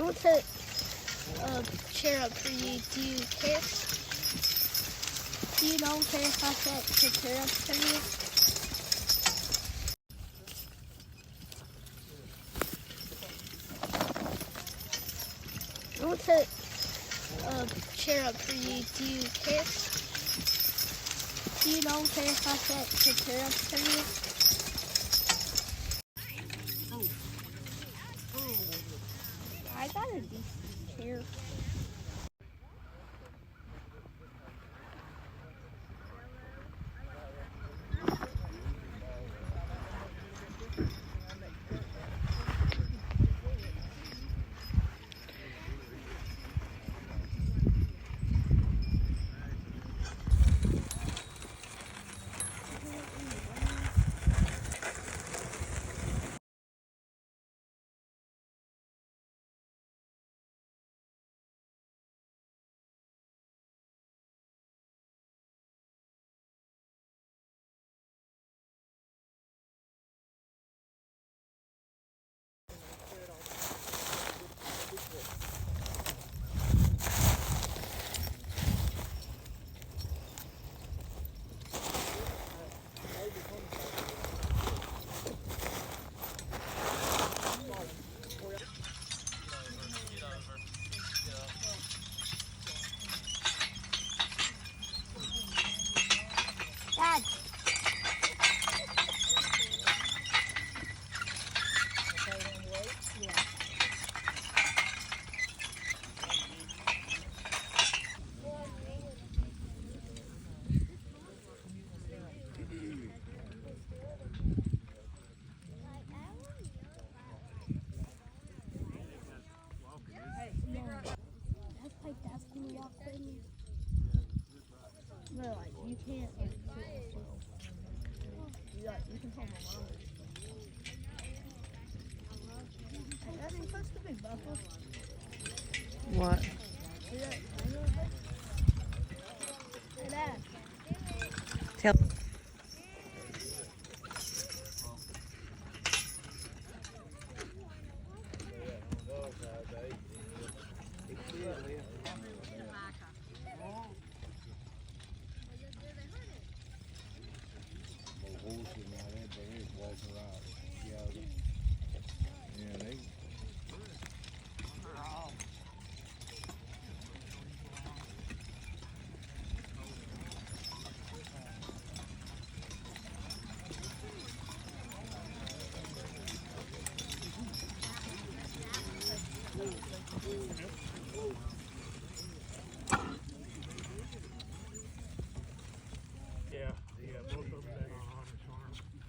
want to chair up for you. Do you care? Do you don't care if I set the chair up for you? I want to chair up for you. Do you care? Do you don't care if I set the chair up for you? I got a decent chair. Dad. That's like that's gonna walk in. No, like you can't. You can hold my mom. That ain't supposed to be buffalo. What? Hey, Dad. Tell.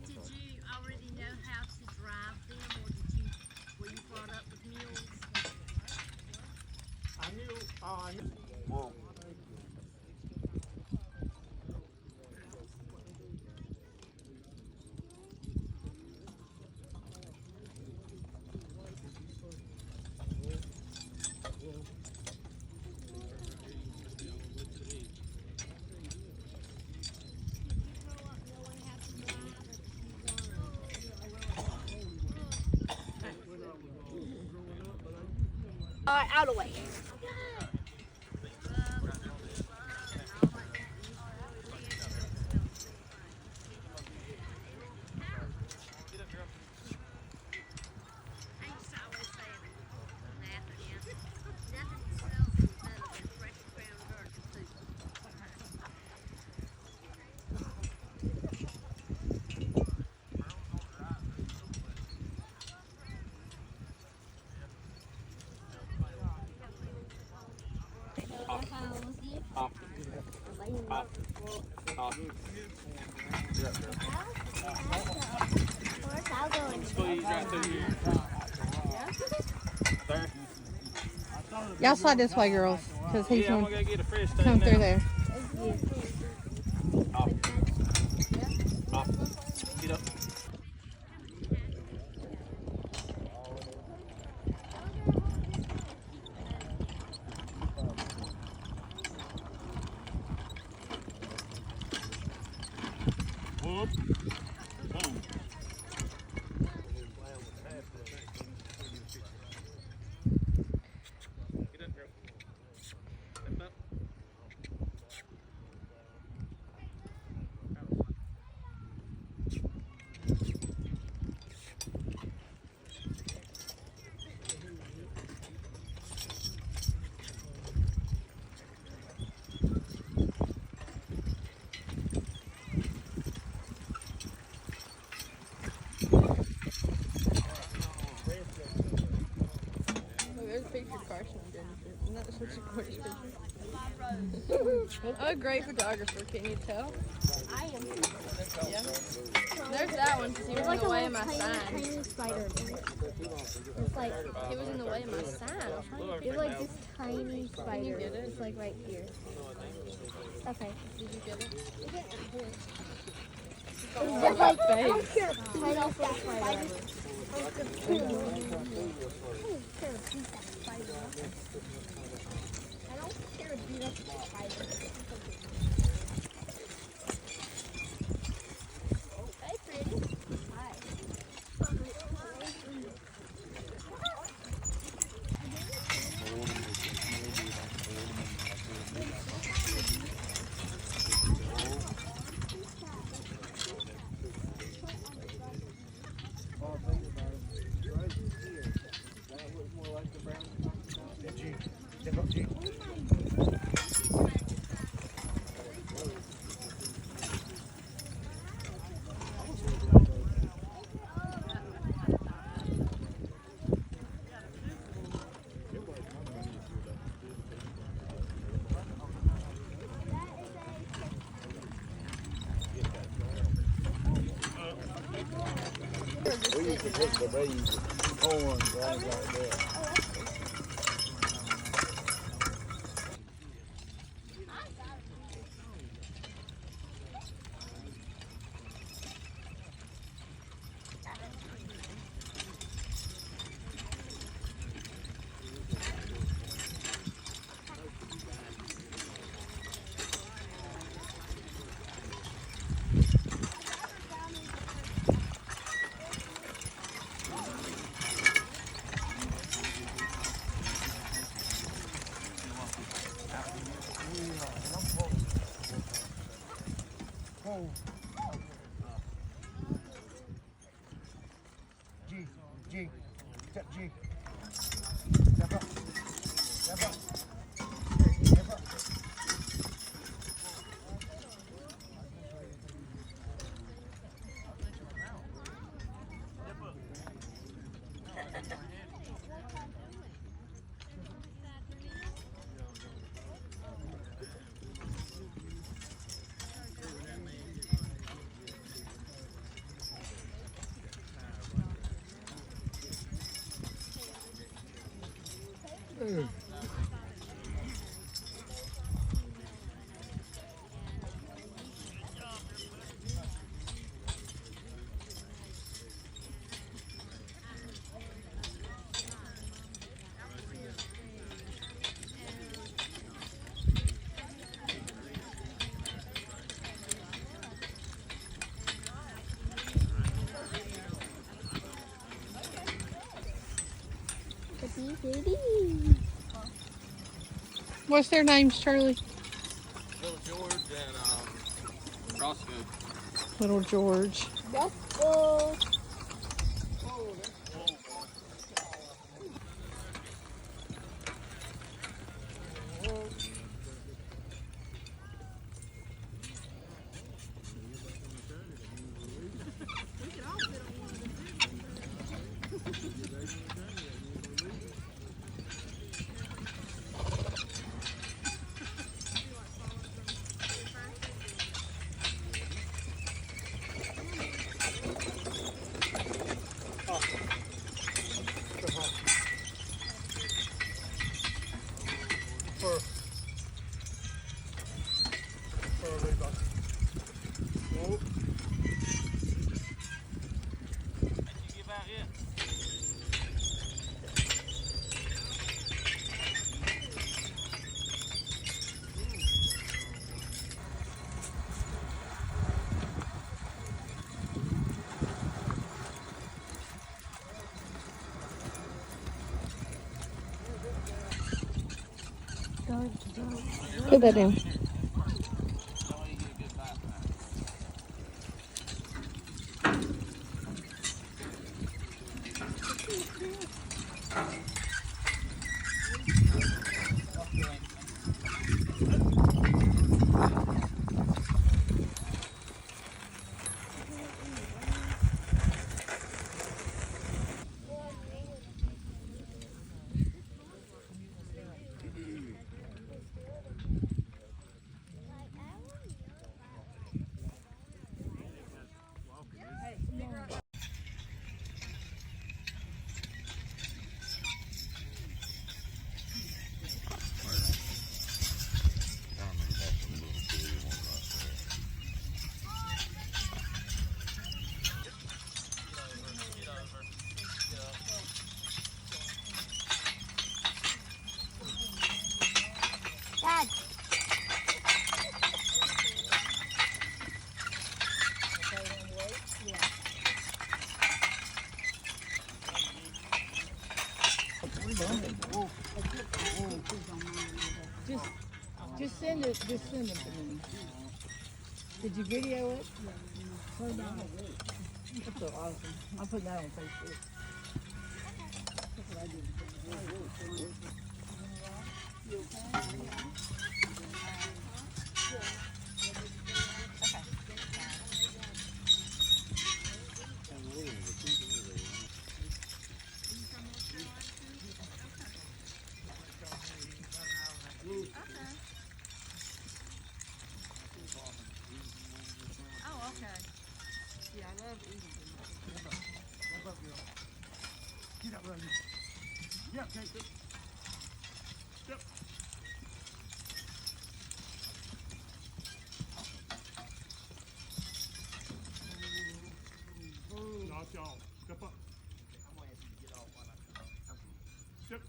Did you already know how to drive them, or were you brought up with mules? I knew. All right, out of the way. I used to always say nothing smells better than fresh ground dirt and food. I'll go in. Squeeze right through here. There. Y'all slide this way, girls, because he's Yeah, I'm going gonna go get a fresh to come thing through now. there. Off. Off. Get up. Whoop. Boom. Such a gorgeous picture. Oh, great photographer, can you tell? I am. Yeah. There's that one because he was in the way of my sign. Tiny spider. It's like He was in the way of my sign. it's like this tiny spider. get it? It's like right here. Okay. Did you get it? It's like Face. tiny spider. I don't care to beat up the spider. Hey, pretty. Hi. We used to put the babies, corn, things like that. G, step G. Step up. Step up. Step up. Baby. What's their names, Charlie? Little George and Roscoe. Little George. Let's go. Put that in. Just send it. Just send it to me. Did you video it? That's so awesome. I'll put that on Facebook. That's what I did. Oh, okay. Yeah, I love eating. Get up, Rosie. Yeah, okay, good. Yep. Knock you off. Step up. Step.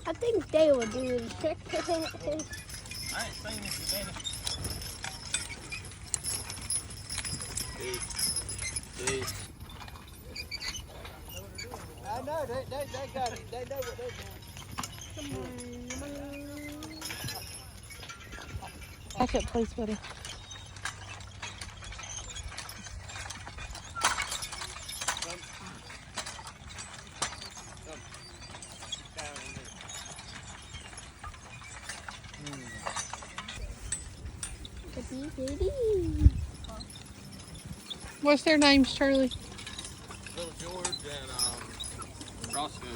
I think they will do the trick. I ain't seen this today. Peace. I know they got it. They know what they're doing. Back up, please, buddy. What's their names, Charlie? Little George and Roscoe.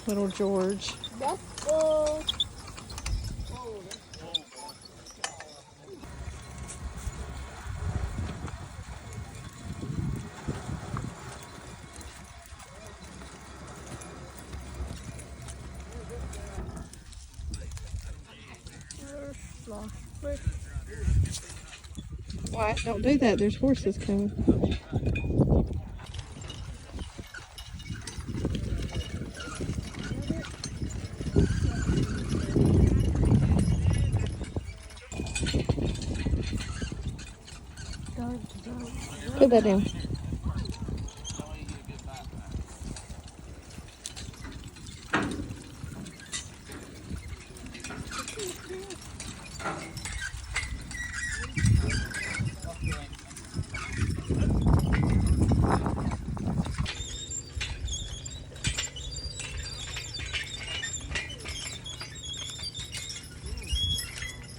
Little George. Let's go. Why? Don't do that. There's horses coming. Put that down.